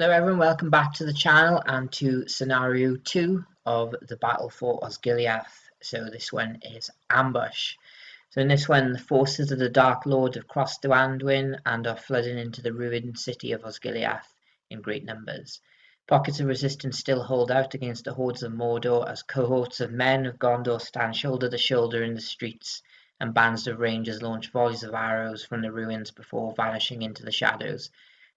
Hello everyone, welcome back to the channel and to scenario 2 of the Battle for Osgiliath. So this one is Ambush. So in this one, the forces of the Dark Lord have crossed the Anduin and are flooding into the ruined city of Osgiliath in great numbers. Pockets of resistance still hold out against the hordes of Mordor as cohorts of men of Gondor stand shoulder to shoulder in the streets and bands of rangers launch volleys of arrows from the ruins before vanishing into the shadows.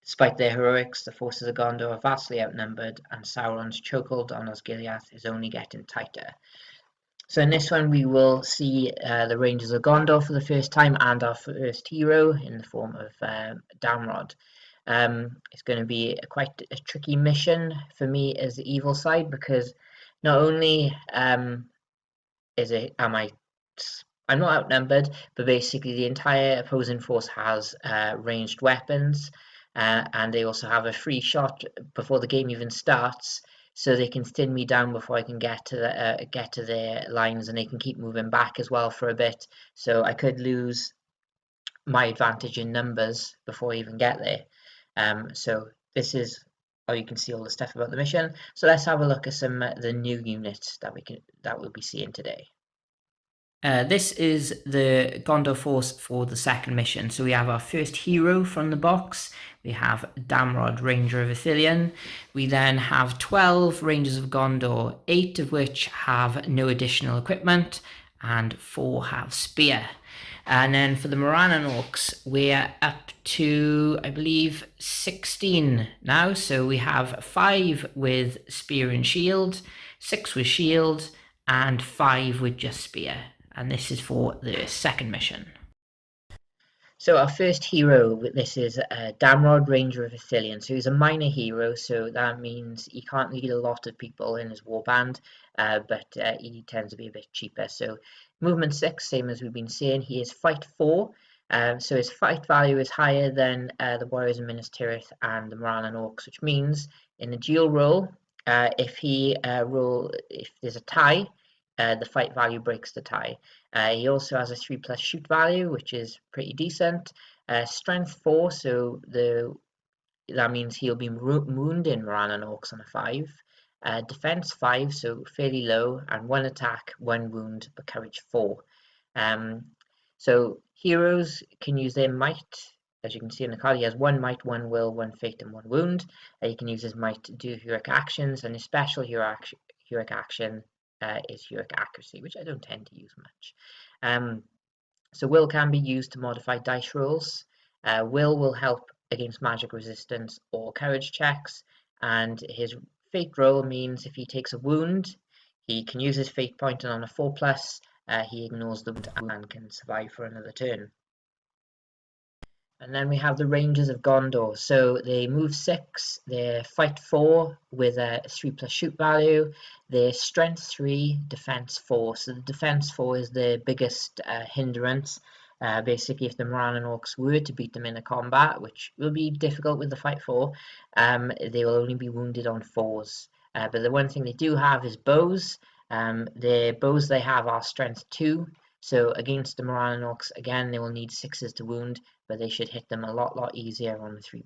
Despite their heroics, the forces of Gondor are vastly outnumbered, and Sauron's chokehold on Osgiliath is only getting tighter. So in this one, we will see the Rangers of Gondor for the first time, and our first hero in the form of Damrod. It's going to be quite a tricky mission for me as the evil side, because not only I'm not outnumbered, but basically the entire opposing force has ranged weapons. And they also have a free shot before the game even starts, so they can thin me down before I can get to their lines, and they can keep moving back as well for a bit. So I could lose my advantage in numbers before I even get there. So this is how you can see all the stuff about the mission. So let's have a look at some the new units that we'll be seeing today. This is the Gondor force for the second mission. So we have our first hero from the box. We have Damrod, Ranger of Ithilien. We then have 12 Rangers of Gondor, 8 of which have no additional equipment, and 4 have spear. And then for the morannon orcs, we're up to, I believe, 16 now. So we have 5 with spear and shield, 6 with shield, and 5 with just spear. And this is for the second mission. So our first hero, this is Damrod, Ranger of Ithilien. So he's a minor hero, so that means he can't lead a lot of people in his warband, but he tends to be a bit cheaper. So movement 6, same as we've been saying, he is fight 4. So his fight value is higher than the Warriors of Minas Tirith and the morannon orcs, which means in the duel roll, if there's a tie, the fight value breaks the tie. He also has a 3+ shoot value, which is pretty decent. Strength 4, so that means he'll be wounding morannon orcs on a 5. Defense 5, so fairly low, and 1 attack, 1 wound, but courage 4. So heroes can use their might. As you can see in the card, he has 1 might, 1 will, 1 fate, and 1 wound. He can use his might to do heroic actions, and his special heroic action is heroic accuracy, which I don't tend to use much. So will can be used to modify dice rolls. Will help against magic resistance or courage checks, and his fate roll means if he takes a wound, he can use his fate point, and on a 4+, he ignores the wound and can survive for another turn. And then we have the Rangers of Gondor. So they move 6, they're fight 4 with a 3+ shoot value, they're strength 3, defense 4. So the defense 4 is the biggest hindrance. Basically, if the morannon orcs were to beat them in a combat, which will be difficult with the fight 4, they will only be wounded on 4s. But the one thing they do have is bows. The bows they have are strength 2. So against the morannon orcs, again, they will need 6s to wound, but they should hit them a lot easier on the 3+.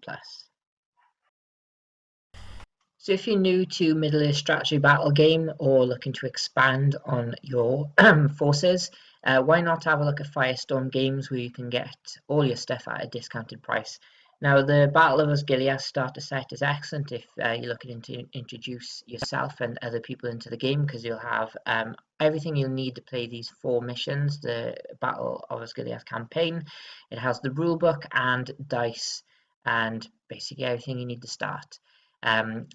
So if you're new to Middle-earth strategy battle game or looking to expand on your forces, why not have a look at Firestorm Games, where you can get all your stuff at a discounted price. Now, the Battle of Osgiliath starter set is excellent if you're looking to introduce yourself and other people into the game, because you'll have everything you'll need to play these 4 missions, the Battle of Osgiliath campaign. It has the rulebook and dice, and basically everything you need to start.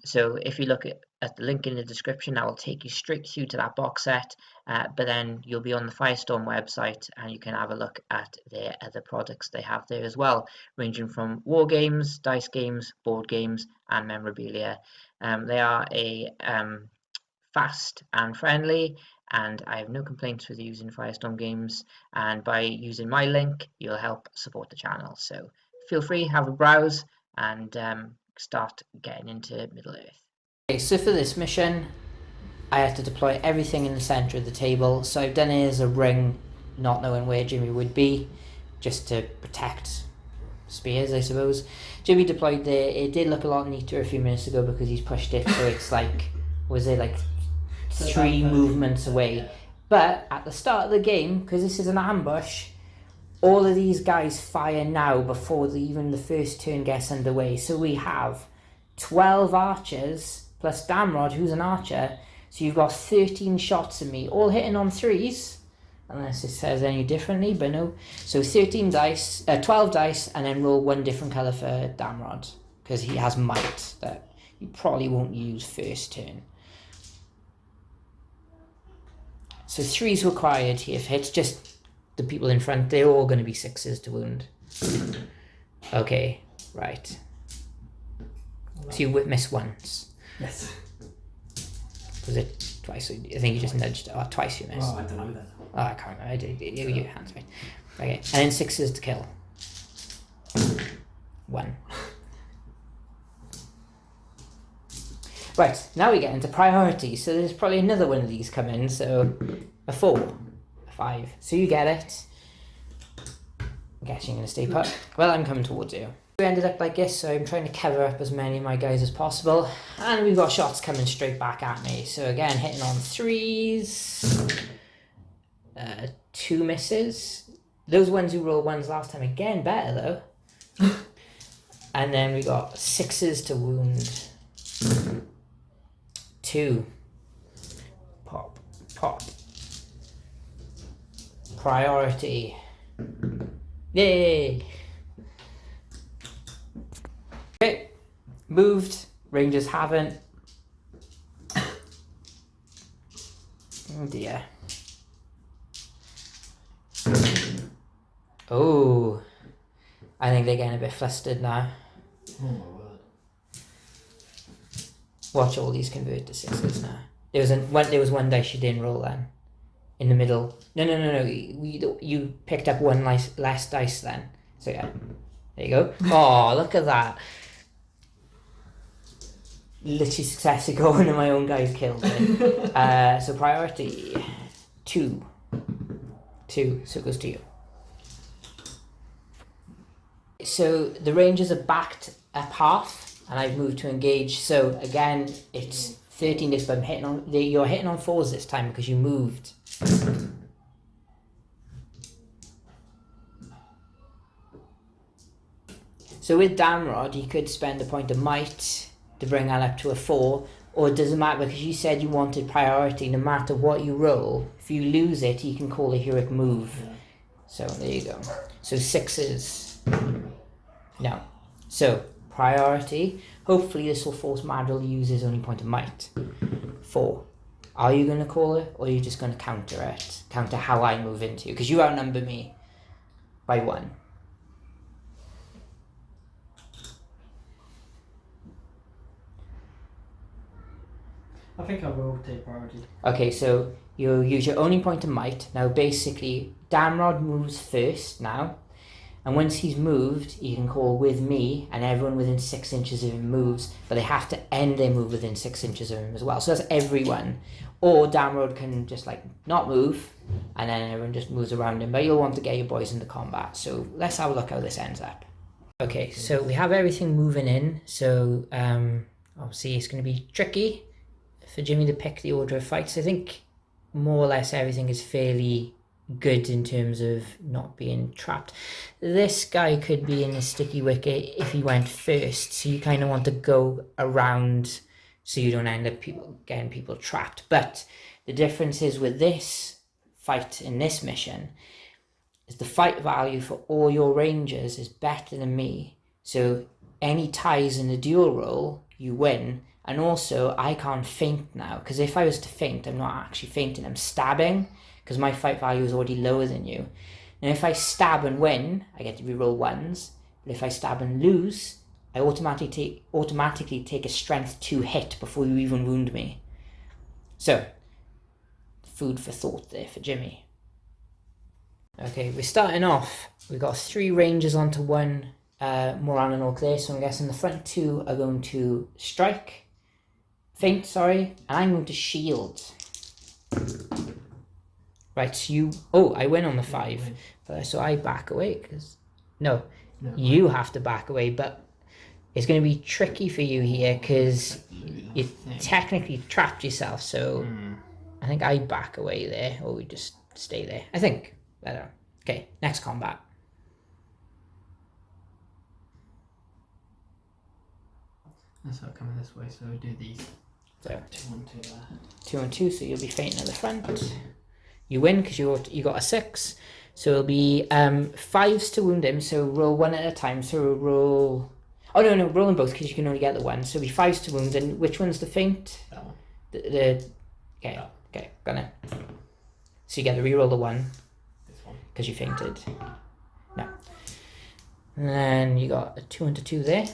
So if you look at the link in the description, that will take you straight through to that box set, but then you'll be on the Firestorm website and you can have a look at their other products they have there as well, ranging from war games, dice games, board games, and memorabilia. They are fast and friendly, and I have no complaints with using Firestorm Games, and by using my link you'll help support the channel. So feel free, have a browse, and start getting into Middle-earth. Okay, so for this mission, I have to deploy everything in the center of the table. So I've done it as a ring, not knowing where Jimmy would be, just to protect spears, I suppose. Jimmy deployed there. It did look a lot neater a few minutes ago because he's pushed it, so it's like, was it like 3 movements away? Yeah. But at the start of the game, because this is an ambush, all of these guys fire now before even the first turn gets underway. So we have 12 archers plus Damrod, who's an archer. So you've got 13 shots at me, all hitting on 3s. Unless it says any differently, but no. So 12 dice, and then roll 1 different colour for Damrod, because he has might that you probably won't use first turn. So 3's required here. If it's just the people in front, they're all going to be 6s to wound. Okay, right. So you miss once. Yes. Was it twice? I think you just nudged. Oh, twice you missed. Oh, I don't know that. Oh, I can't remember. I did. Your hands right. Okay, and then 6s to kill. 1. Right, now we get into priority. So there's probably another one of these come in. So a 4, a 5. So you get it. I'm guessing you're going to stay put. Well, I'm coming towards you. We ended up like this, so I'm trying to cover up as many of my guys as possible. And we've got shots coming straight back at me. So again, hitting on 3s. 2 misses. Those ones who rolled 1s last time, again, better though. And then we got 6s to wound. 2. Pop, pop. Priority. Yay! Okay, moved. Rangers haven't. Oh dear. Oh, I think they're getting a bit flustered now. Oh my word. Watch all these convert to 6s now. There was one dice you didn't roll then. In the middle. No. You picked up 1 less dice then. So yeah, there you go. Oh, look at that. Literally successfully going and my own guys killed it. So priority 2. 2, so it goes to you. So the Rangers are backed up half, and I've moved to engage. So again, it's 13 this, but you're hitting on 4s this time because you moved. So with Damrod, you could spend a point of might to bring that up to a 4, or it doesn't matter because you said you wanted priority. No matter what you roll, if you lose it, you can call a heroic move. Yeah. So there you go. So 6s. No. So priority. Hopefully this will force Madril to use his only point of might. 4. Are you going to call it, or are you just going to counter it? Counter how I move into you, because you outnumber me by 1. I think I will take priority. Okay, so you use your only point of might. Now basically, Damrod moves first now. And once he's moved, he can call with me, and everyone within 6 inches of him moves, but they have to end their move within 6 inches of him as well. So that's everyone. Or Damrod can just like not move, and then everyone just moves around him, but you'll want to get your boys into combat. So let's have a look how this ends up. Okay, so we have everything moving in. So obviously it's going to be tricky for Jimmy to pick the order of fights. I think more or less everything is fairly good in terms of not being trapped. This guy could be in a sticky wicket if he went first, so you kind of want to go around so you don't end up getting people trapped. But the difference is with this fight in this mission is the fight value for all your rangers is better than me, so any ties in the duel roll you win. And also I can't feint now, because if I was to feint, I'm not actually feinting, I'm stabbing, because my fight value is already lower than you. And if I stab and win, I get to reroll 1s. But if I stab and lose, I automatically take a strength 2 hit before you even wound me. So, food for thought there for Jimmy. Okay, we're starting off. We've got 3 rangers onto 1 morannon orc there, so I'm guessing the front 2 are going to feint, and I'm going to shield. Right, so I win on the 5, so I back away, because, no, No. you have to back away, but it's going to be tricky for you here because you technically trapped yourself. So I think I back away there, or we just stay there. I think. I don't know. Okay, next combat. Let's start coming this way, so we do these. So 2 on 2 there. 2 and 2, so you'll be fainting at the front. You win because you got a 6. So it'll be 5s to wound him. So roll one at a time. So roll. Oh no, roll them both because you can only get the one. So it'll be 5s to wound. And which one's the faint? That one. Okay, gonna. So you get to reroll the 1 This one. because you fainted. No. And then you got a 2 and a 2 there.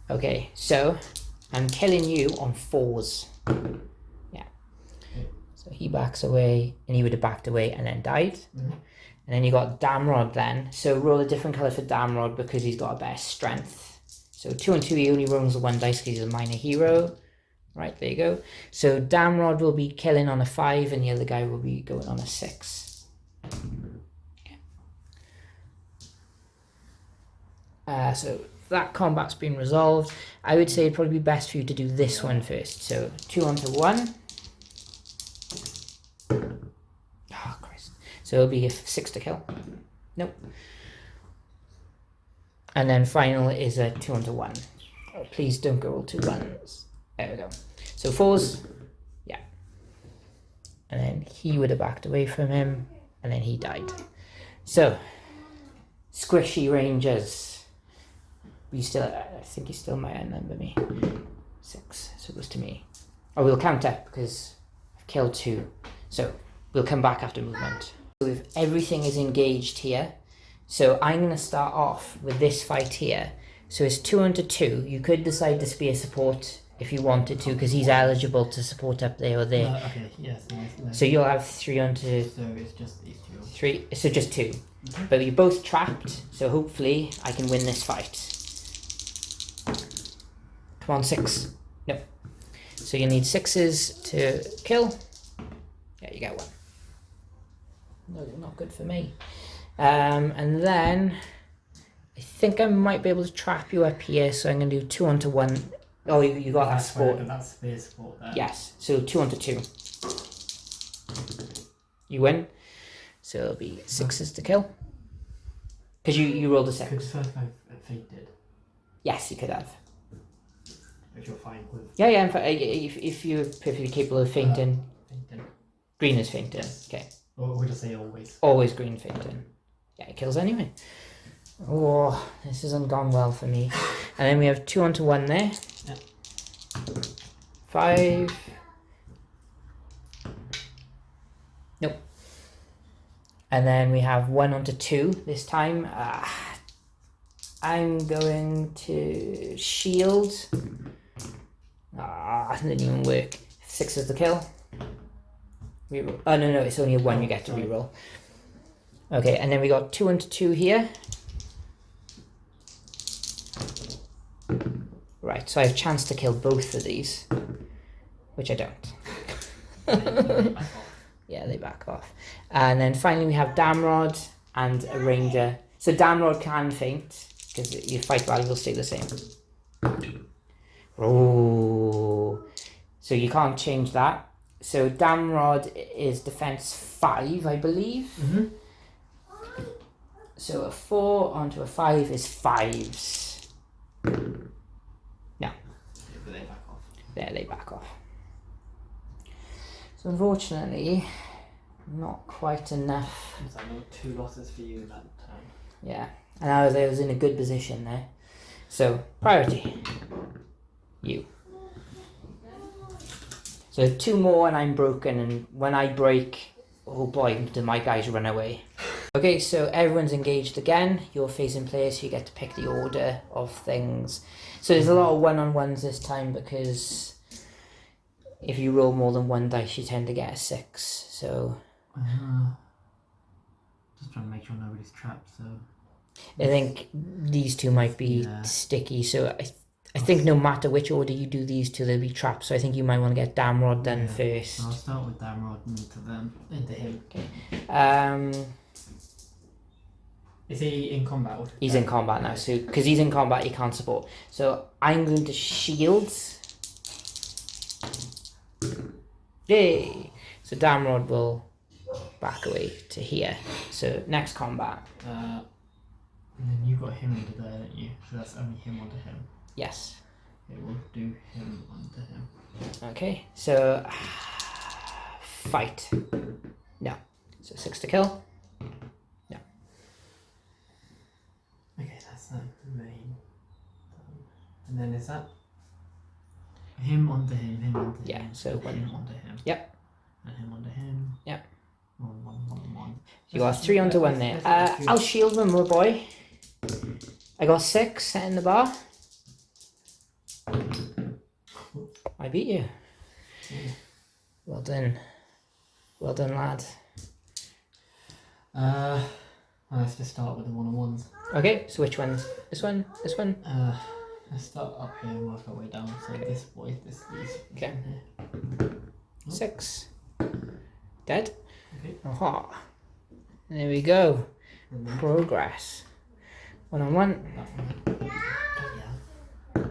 Okay, so I'm killing you on 4s. Yeah. So he backs away, and he would have backed away and then died. And then you got Damrod then. So roll a different colour for Damrod because he's got a better strength. So 2 and 2, he only rolls the 1 dice because he's a minor hero. Right, there you go. So Damrod will be killing on a 5, and the other guy will be going on a 6. So that combat's been resolved. I would say it'd probably be best for you to do this one first. So 2 onto 1. Oh, Christ. So it'll be a 6 to kill. Nope. And then final is a 2 onto 1. Oh, please don't go all 2 1s. There we go. So 4s. Yeah. And then he would have backed away from him. And then he died. So, squishy rangers. You still, I think you still might outnumber me. 6, so it goes to me. Oh, we'll count up because I've killed 2. So we'll come back after movement. So if everything is engaged here, so I'm going to start off with this fight here. So it's 2 onto 2. You could decide to spear support if you wanted to because he's eligible to support up there or there. Okay, yes. No. So you'll have 3 onto So it's just these 2. 3, so just 2. But you're both trapped, so hopefully I can win this fight. Come on, 6. No. So you need 6s to kill. Yeah, you get 1. No, not good for me. And then I think I might be able to trap you up here, so I'm going to do 2 onto 1. Oh, you got that support. That's spear support there. Yes, so 2 onto 2. You win. So it'll be 6s to kill. Because you rolled a 6. Could first I fainted. Yes, you could have. If you're fine with Yeah, if you're perfectly capable of fainting. fainting. Green is fainting. Okay. Or we'll just say always. Always green fainting. Yeah, it kills anyway. Oh, this hasn't gone well for me. And then we have 2 onto 1 there. Yeah. 5. Nope. And then we have 1 onto 2 this time. I'm going to shield. That didn't even work. 6 is the kill. Reroll. Oh, no, it's only a 1 you get to reroll. Okay, and then we got 2 onto 2 here. Right, so I have a chance to kill both of these, which I don't. Yeah, they back off. And then finally we have Damrod and a ranger. So Damrod can faint, because your fight value will stay the same. Oh, so you can't change that. So Damrod is defense 5, I believe. So a 4 onto a 5 is 5s. No. But they back off. There, they back off. So unfortunately, not quite enough. So I know 2 losses for you that time. Yeah, and I was in a good position there. So, priority. You. So 2 more and I'm broken, and when I break, oh boy, do my guys run away. Okay, so everyone's engaged again. You're facing players, so you get to pick the order of things. So there's a lot of one-on-ones this time because if you roll more than 1 dice, you tend to get a 6. So just trying to make sure nobody's trapped. So I think these 2 might be sticky. So I think no matter which order you do these 2, they'll be trapped. So I think you might want to get Damrod done first. I'll start with Damrod and into him. Okay. Is he in combat? He's in combat now, so because he's in combat, he can't support. So I'm going to shield. Yay! So Damrod will back away to here. So next combat. And then you got him under there, don't you? So that's only him under him. Yes. It will do him under him. Okay, so fight. No. So 6 to kill. No. Okay, that's the main. And then is that him onto him, him onto him? Yeah, so when him onto him. Yep. And him onto him. Yep. 1, 1, 1, 1. You got 3 onto 1 there. I'll shield one more boy. I got 6 set in the bar. I beat you. Yeah. Well done. Well done, lad. Let's just start with the 1-on-1s. Okay, so which ones? This one? This one? Let's start up here and work our way down. So this boy, these. Okay. Here. 6. Dead? Okay. Aha. There we go. And then Progress. 1-on-1. that one. Yeah.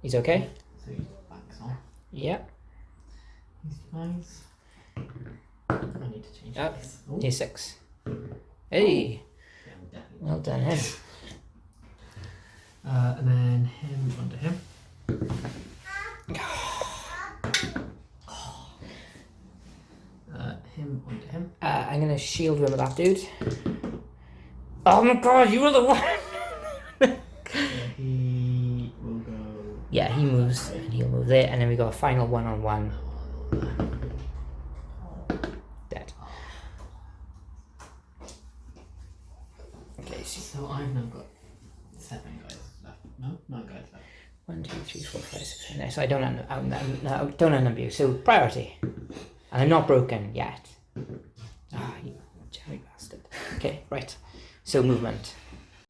He's okay? So he backs on. Yep. These guys. I need to change this. Oh. He's 6. Hey! Yeah, I'm definitely. Well done, him. And then him under him. Him under him. I'm gonna shield him with that dude. Oh my god, you were the one! He will go. Yeah, he moves, and he'll move there, and then we got a final 1-on-1. Dead. Okay, So I've now got 7 guys left. No, 9 guys left. 1, 2, 3, 4, 5, 6, 7, 8. So I don't outnumber you. So priority. And I'm not broken yet. Ah, you jelly bastard. Okay, right. So movement.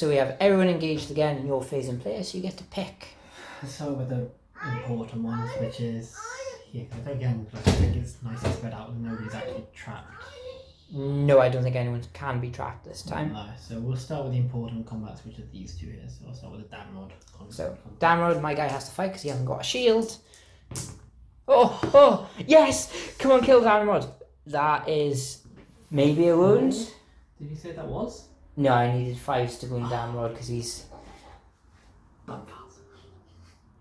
So we have everyone engaged again in your phase in play, so you get to pick. So with the important ones, which is here, again, I think it's nice and spread out and nobody's actually trapped. No, I don't think anyone can be trapped this time. No, so we'll start with the important combats, which are these 2 here. So I'll start with the Damrod. So Damrod, my guy has to fight because he hasn't got a shield. Oh, yes! Come on, kill Damrod. That is maybe a wound. Did you say that was? No, I needed 5s to wound Damrod because he's...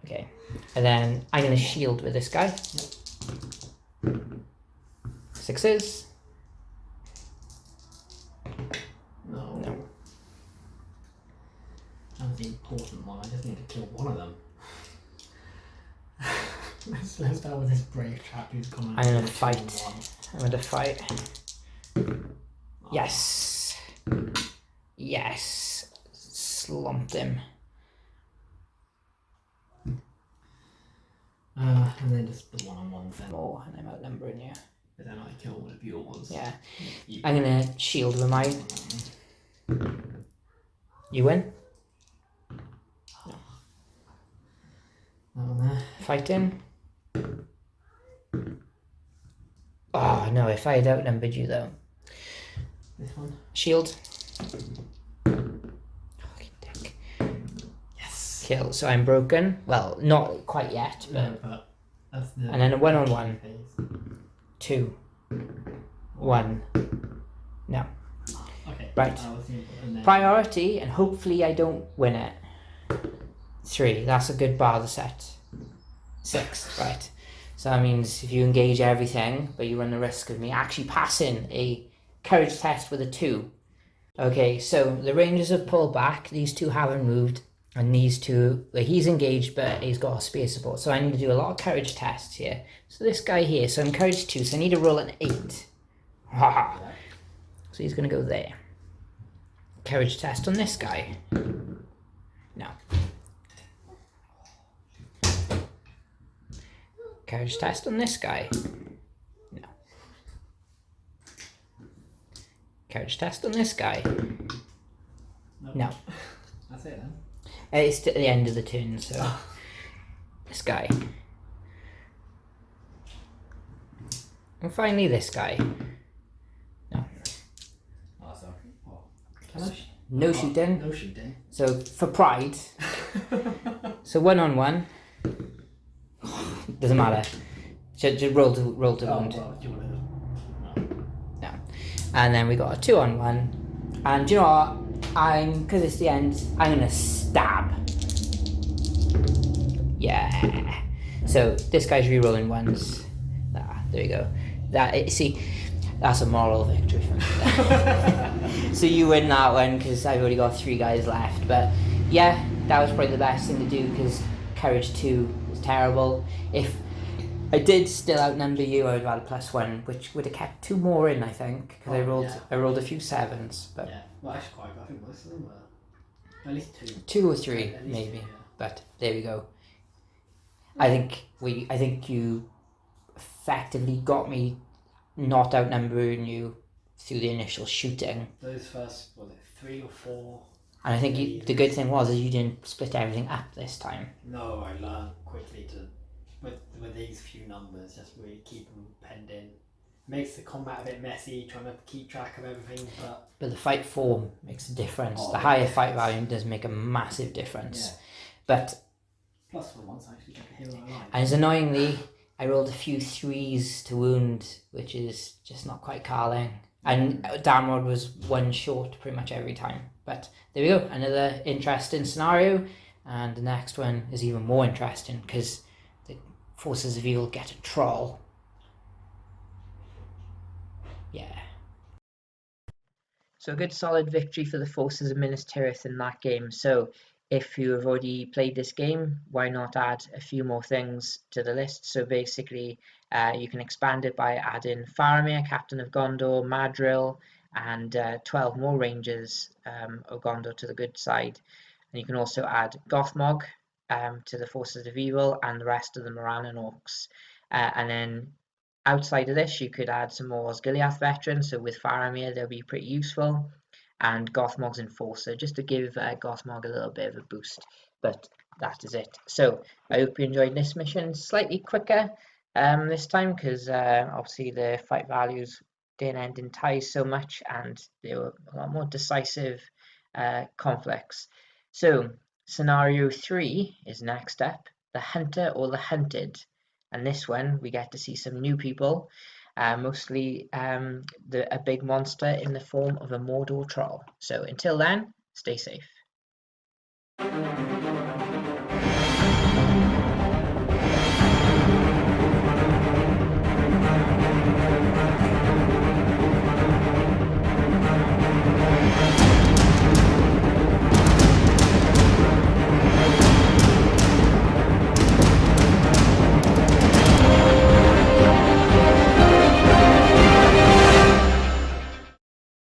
Okay. And then I'm going to shield with this guy. Yep. 6s. No. That was the important one. I just need to kill one of them. Let's start with this brave chap who's coming. I'm going to fight. I'm going to fight. Yes. Yes. Slumped him. And then just the 1-on-1 then. Oh, and I'm outnumbering you. But then I kill one of your ones. Yeah. I'm going to shield with mine. You win. That one there. Fighting. Oh no, if I had outnumbered you though. This one. Shield. Fucking dick. Yes. Kill. So I'm broken. Well, not quite yet, but. No, but that's the. And then a 1-on-1. phase. 2. 1. No. Okay. Right. That was the important then. Priority, and hopefully I don't win it. 3. That's a good bar to set. 6. Right. So that means if you engage everything, but you run the risk of me actually passing a courage test with a 2. Okay, so the Rangers have pulled back. These 2 haven't moved. And these 2, well, he's engaged, but he's got a spear support. So I need to do a lot of courage tests here. So this guy here, so I'm courage 2, so I need to roll an 8. Haha. So he's going to go there. Courage test on this guy. No. Courage test on this guy. No. Courage test on this guy. Nope. No. That's it then. It's at the end of the turn, so this guy. And finally this guy. No. Oh, so. Oh. Can I? no shooting. No shooting. So for pride. So 1-on-1. Doesn't matter. Just roll to wound. Well, do you want to? Yeah. And then we got a 2-on-1. And do you know what? Because it's the end, I'm gonna stab. Yeah. So this guy's re-rolling ones. There you go. See, that's a moral victory for me. So you win that one because I've already got 3 guys left. But yeah, that was probably the best thing to do because courage 2 was terrible. If I did still outnumber you, I would have had a +1, which would have kept 2 more in, I think, because I rolled a few 7s. But yeah, well, actually, quite. I think most of them were at least 2. 2 or 3, maybe. 2, yeah. But there we go. I think you effectively got me not outnumbering you through the initial shooting. Those first, was it 3 or 4? And I think the good thing was is you didn't split everything up this time. No, I learned quickly to, with these few numbers, just really keep them penned in. Makes the combat a bit messy, trying to keep track of everything, but the fight form makes a difference. Oh, the higher fight value does make a massive difference. Yeah. But plus for once I actually get a hero I like. And annoyingly, I rolled a few 3s to wound, which is just not quite Carling. And Damrod was 1 short pretty much every time. But there we go, another interesting scenario. And the next one is even more interesting because the Forces of Evil get a troll. Yeah. So a good solid victory for the Forces of Minas Tirith in that game. So if you have already played this game, why not add a few more things to the list? So basically, you can expand it by adding Faramir, Captain of Gondor, Madril, and 12 more Rangers of Gondor to the good side. And you can also add Gothmog to the Forces of Evil and the rest of the morannon orcs. And then outside of this, you could add some more Osgiliath veterans. So with Faramir, they'll be pretty useful. And Gothmog's Enforcer, just to give Gothmog a little bit of a boost. But that is it. So I hope you enjoyed this mission. Slightly quicker this time because obviously the fight values didn't end in ties so much and they were a lot more decisive conflicts. So scenario 3 is next up, the Hunter or the Hunted. And this one we get to see some new people. Mostly a big monster in the form of a Mordor troll. So until then, stay safe.